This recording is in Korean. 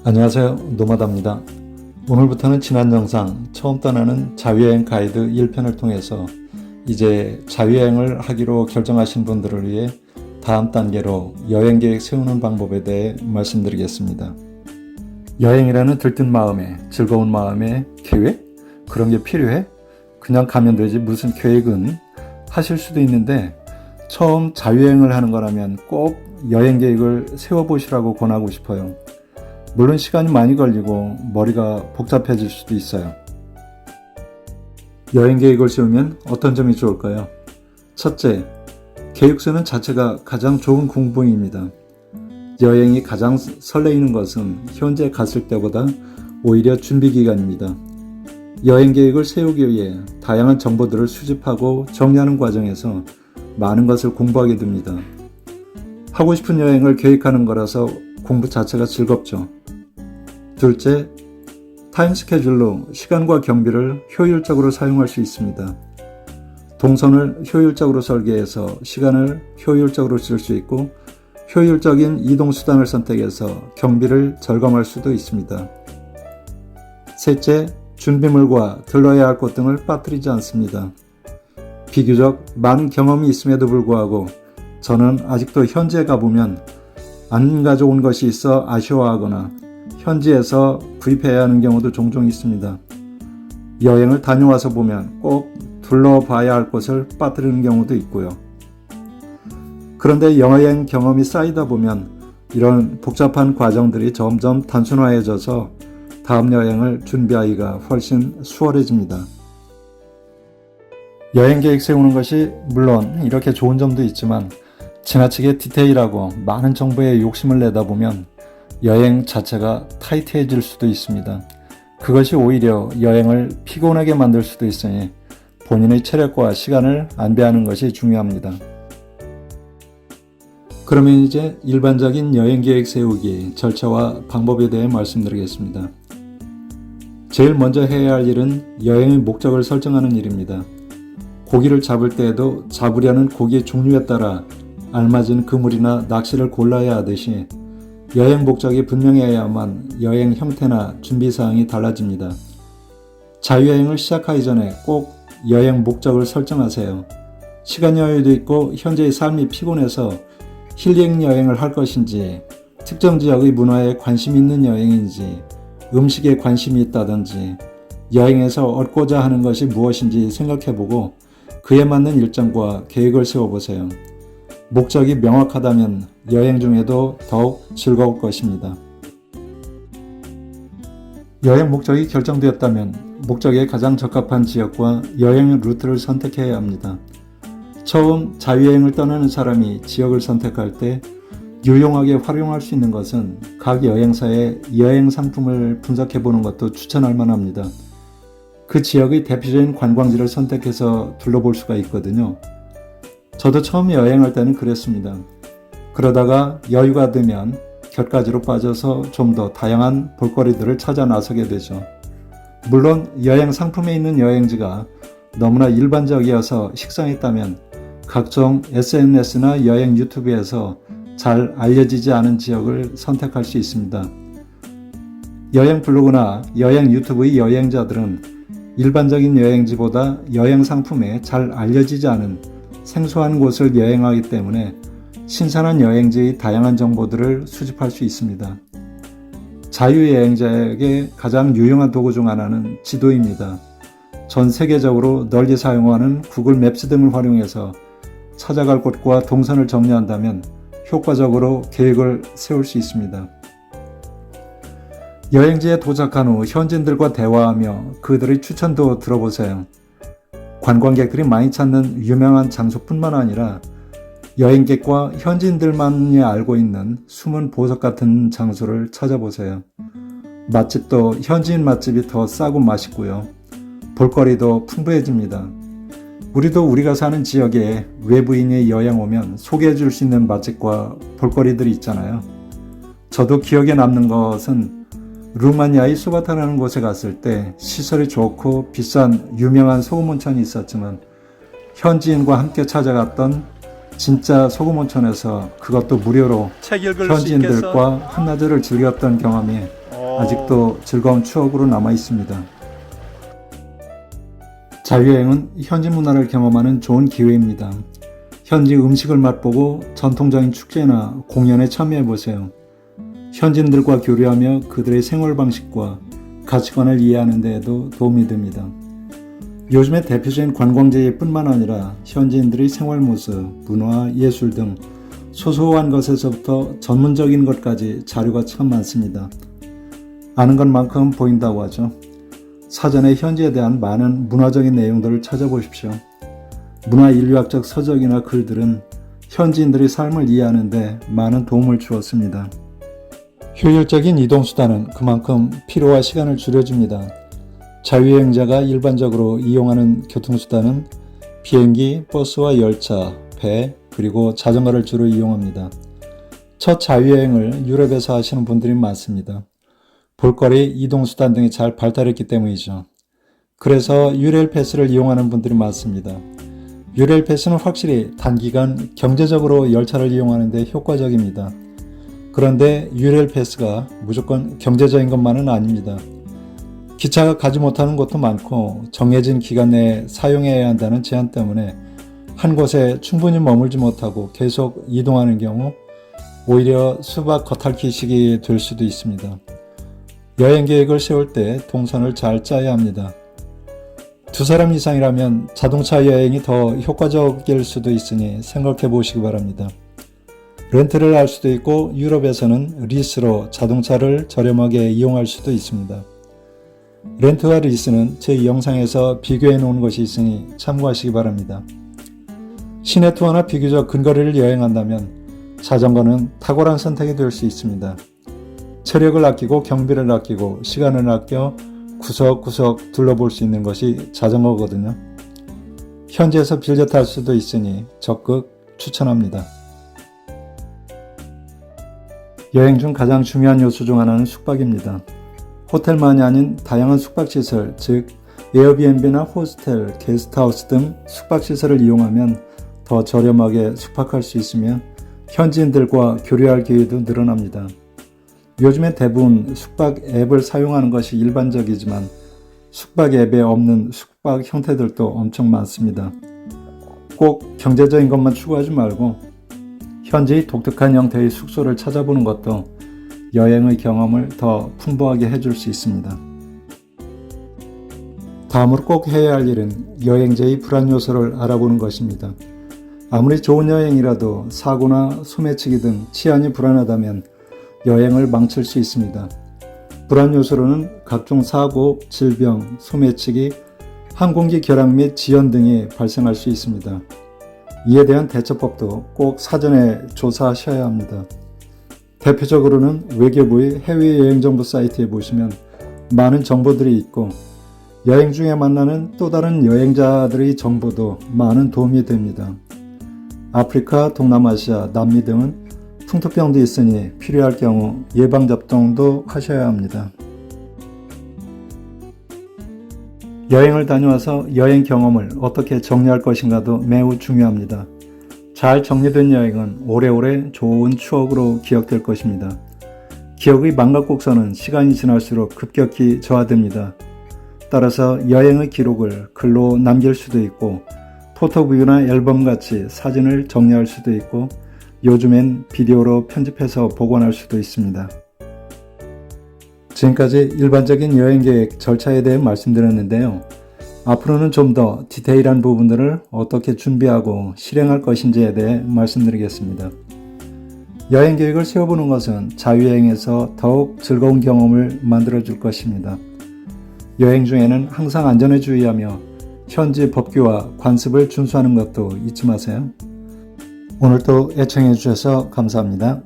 안녕하세요, 노마다입니다. 오늘부터는 지난 영상 처음 떠나는 자유여행 가이드 1편을 통해서 이제 자유여행을 하기로 결정하신 분들을 위해 다음 단계로 여행계획 세우는 방법에 대해 말씀드리겠습니다. 여행이라는 들뜬 마음에, 즐거운 마음에 계획? 그런 게 필요해? 그냥 가면 되지 무슨 계획은? 하실 수도 있는데 처음 자유여행을 하는 거라면 꼭 여행계획을 세워보시라고 권하고 싶어요. 물론 시간이 많이 걸리고 머리가 복잡해질 수도 있어요. 여행 계획을 세우면 어떤 점이 좋을까요? 첫째, 계획 쓰는 자체가 가장 좋은 공부입니다. 여행이 가장 설레이는 것은 현재 갔을 때보다 오히려 준비 기간입니다. 여행 계획을 세우기 위해 다양한 정보들을 수집하고 정리하는 과정에서 많은 것을 공부하게 됩니다. 하고 싶은 여행을 계획하는 거라서 공부 자체가 즐겁죠. 둘째, 타임 스케줄로 시간과 경비를 효율적으로 사용할 수 있습니다. 동선을 효율적으로 설계해서 시간을 효율적으로 쓸 수 있고 효율적인 이동수단을 선택해서 경비를 절감할 수도 있습니다. 셋째, 준비물과 들러야 할 것 등을 빠뜨리지 않습니다. 비교적 많은 경험이 있음에도 불구하고 저는 아직도 현지에 가보면 안 가져온 것이 있어 아쉬워하거나 현지에서 구입해야 하는 경우도 종종 있습니다. 여행을 다녀와서 보면 꼭 둘러봐야 할 곳을 빠뜨리는 경우도 있고요. 그런데 여행 경험이 쌓이다 보면 이런 복잡한 과정들이 점점 단순화해져서 다음 여행을 준비하기가 훨씬 수월해집니다. 여행 계획 세우는 것이 물론 이렇게 좋은 점도 있지만 지나치게 디테일하고 많은 정보에 욕심을 내다 보면 여행 자체가 타이트해질 수도 있습니다. 그것이 오히려 여행을 피곤하게 만들 수도 있으니 본인의 체력과 시간을 안배하는 것이 중요합니다. 그러면 이제 일반적인 여행 계획 세우기 절차와 방법에 대해 말씀드리겠습니다. 제일 먼저 해야 할 일은 여행의 목적을 설정하는 일입니다. 고기를 잡을 때에도 잡으려는 고기의 종류에 따라 알맞은 그물이나 낚시를 골라야 하듯이 여행 목적이 분명해야만 여행 형태나 준비사항이 달라집니다. 자유여행을 시작하기 전에 꼭 여행 목적을 설정하세요. 시간 여유도 있고 현재의 삶이 피곤해서 힐링 여행을 할 것인지, 특정 지역의 문화에 관심 있는 여행인지, 음식에 관심이 있다든지, 여행에서 얻고자 하는 것이 무엇인지 생각해보고 그에 맞는 일정과 계획을 세워보세요. 목적이 명확하다면 여행 중에도 더욱 즐거울 것입니다. 여행 목적이 결정되었다면 목적에 가장 적합한 지역과 여행 루트를 선택해야 합니다. 처음 자유여행을 떠나는 사람이 지역을 선택할 때 유용하게 활용할 수 있는 것은 각 여행사의 여행 상품을 분석해보는 것도 추천할 만합니다. 그 지역의 대표적인 관광지를 선택해서 둘러볼 수가 있거든요. 저도 처음 여행할 때는 그랬습니다. 그러다가 여유가 되면 곁가지로 빠져서 좀 더 다양한 볼거리들을 찾아 나서게 되죠. 물론 여행 상품에 있는 여행지가 너무나 일반적이어서 식상했다면 각종 SNS나 여행 유튜브에서 잘 알려지지 않은 지역을 선택할 수 있습니다. 여행 블로그나 여행 유튜브의 여행자들은 일반적인 여행지보다 여행 상품에 잘 알려지지 않은 생소한 곳을 여행하기 때문에 신선한 여행지의 다양한 정보들을 수집할 수 있습니다. 자유여행자에게 가장 유용한 도구 중 하나는 지도입니다. 전 세계적으로 널리 사용하는 구글 맵스 등을 활용해서 찾아갈 곳과 동선을 정리한다면 효과적으로 계획을 세울 수 있습니다. 여행지에 도착한 후 현지인들과 대화하며 그들의 추천도 들어보세요. 관광객들이 많이 찾는 유명한 장소뿐만 아니라 여행객과 현지인들만이 알고 있는 숨은 보석 같은 장소를 찾아보세요. 맛집도 현지인 맛집이 더 싸고 맛있고요. 볼거리도 풍부해집니다. 우리도 우리가 사는 지역에 외부인이 여행 오면 소개해 줄 수 있는 맛집과 볼거리들이 있잖아요. 저도 기억에 남는 것은 루마니아의 수바타라는 곳에 갔을 때 시설이 좋고 비싼 유명한 소금 온천이 있었지만 현지인과 함께 찾아갔던 진짜 소금 온천에서 그것도 무료로 책 읽을 수 있겠어? 현지인들과 한낮을 즐겼던 경험이 아직도 즐거운 추억으로 남아 있습니다. 자유여행은 현지 문화를 경험하는 좋은 기회입니다. 현지 음식을 맛보고 전통적인 축제나 공연에 참여해보세요. 현지인들과 교류하며 그들의 생활 방식과 가치관을 이해하는 데에도 도움이 됩니다. 요즘의 대표적인 관광지뿐만 아니라 현지인들의 생활 모습, 문화, 예술 등 소소한 것에서부터 전문적인 것까지 자료가 참 많습니다. 아는 것만큼 보인다고 하죠. 사전에 현지에 대한 많은 문화적인 내용들을 찾아보십시오. 문화인류학적 서적이나 글들은 현지인들의 삶을 이해하는 데 많은 도움을 주었습니다. 효율적인 이동수단은 그만큼 피로와 시간을 줄여줍니다. 자유여행자가 일반적으로 이용하는 교통수단은 비행기, 버스와 열차, 배, 그리고 자전거를 주로 이용합니다. 첫 자유여행을 유럽에서 하시는 분들이 많습니다. 볼거리, 이동수단 등이 잘 발달했기 때문이죠. 그래서 유레일 패스를 이용하는 분들이 많습니다. 유레일 패스는 확실히 단기간 경제적으로 열차를 이용하는 데 효과적입니다. 그런데 유레일 패스가 무조건 경제적인 것만은 아닙니다. 기차가 가지 못하는 곳도 많고 정해진 기간 내에 사용해야 한다는 제한 때문에 한 곳에 충분히 머물지 못하고 계속 이동하는 경우 오히려 수박 겉핥기식이 될 수도 있습니다. 여행 계획을 세울 때 동선을 잘 짜야 합니다. 2사람 이상이라면 자동차 여행이 더 효과적일 수도 있으니 생각해 보시기 바랍니다. 렌트를 할 수도 있고 유럽에서는 리스로 자동차를 저렴하게 이용할 수도 있습니다. 렌트와 리스는 제 영상에서 비교해 놓은 것이 있으니 참고하시기 바랍니다. 시내 투어나 비교적 근거리를 여행한다면 자전거는 탁월한 선택이 될 수 있습니다. 체력을 아끼고 경비를 아끼고 시간을 아껴 구석구석 둘러볼 수 있는 것이 자전거거든요. 현지에서 빌려 탈 수도 있으니 적극 추천합니다. 여행 중 가장 중요한 요소 중 하나는 숙박입니다. 호텔만이 아닌 다양한 숙박시설, 즉 에어비앤비나 호스텔, 게스트하우스 등 숙박시설을 이용하면 더 저렴하게 숙박할 수 있으며 현지인들과 교류할 기회도 늘어납니다. 요즘엔 대부분 숙박 앱을 사용하는 것이 일반적이지만 숙박 앱에 없는 숙박 형태들도 엄청 많습니다. 꼭 경제적인 것만 추구하지 말고 현지의 독특한 형태의 숙소를 찾아보는 것도 여행의 경험을 더 풍부하게 해줄 수 있습니다. 다음으로 꼭 해야 할 일은 여행자의 불안 요소를 알아보는 것입니다. 아무리 좋은 여행이라도 사고나 소매치기 등 치안이 불안하다면 여행을 망칠 수 있습니다. 불안 요소로는 각종 사고, 질병, 소매치기, 항공기 결항 및 지연 등이 발생할 수 있습니다. 이에 대한 대처법도 꼭 사전에 조사하셔야 합니다. 대표적으로는 외교부의 해외여행정보 사이트에 보시면 많은 정보들이 있고 여행 중에 만나는 또 다른 여행자들의 정보도 많은 도움이 됩니다. 아프리카, 동남아시아, 남미 등은 풍토병도 있으니 필요할 경우 예방접종도 하셔야 합니다. 여행을 다녀와서 여행 경험을 어떻게 정리할 것인가도 매우 중요합니다. 잘 정리된 여행은 오래오래 좋은 추억으로 기억될 것입니다. 기억의 망각곡선은 시간이 지날수록 급격히 저하됩니다. 따라서 여행의 기록을 글로 남길 수도 있고 포토뷰나 앨범같이 사진을 정리할 수도 있고 요즘엔 비디오로 편집해서 보관할 수도 있습니다. 지금까지 일반적인 여행 계획 절차에 대해 말씀드렸는데요. 앞으로는 좀 더 디테일한 부분들을 어떻게 준비하고 실행할 것인지에 대해 말씀드리겠습니다. 여행 계획을 세워보는 것은 자유여행에서 더욱 즐거운 경험을 만들어줄 것입니다. 여행 중에는 항상 안전에 주의하며 현지 법규와 관습을 준수하는 것도 잊지 마세요. 오늘도 애청해 주셔서 감사합니다.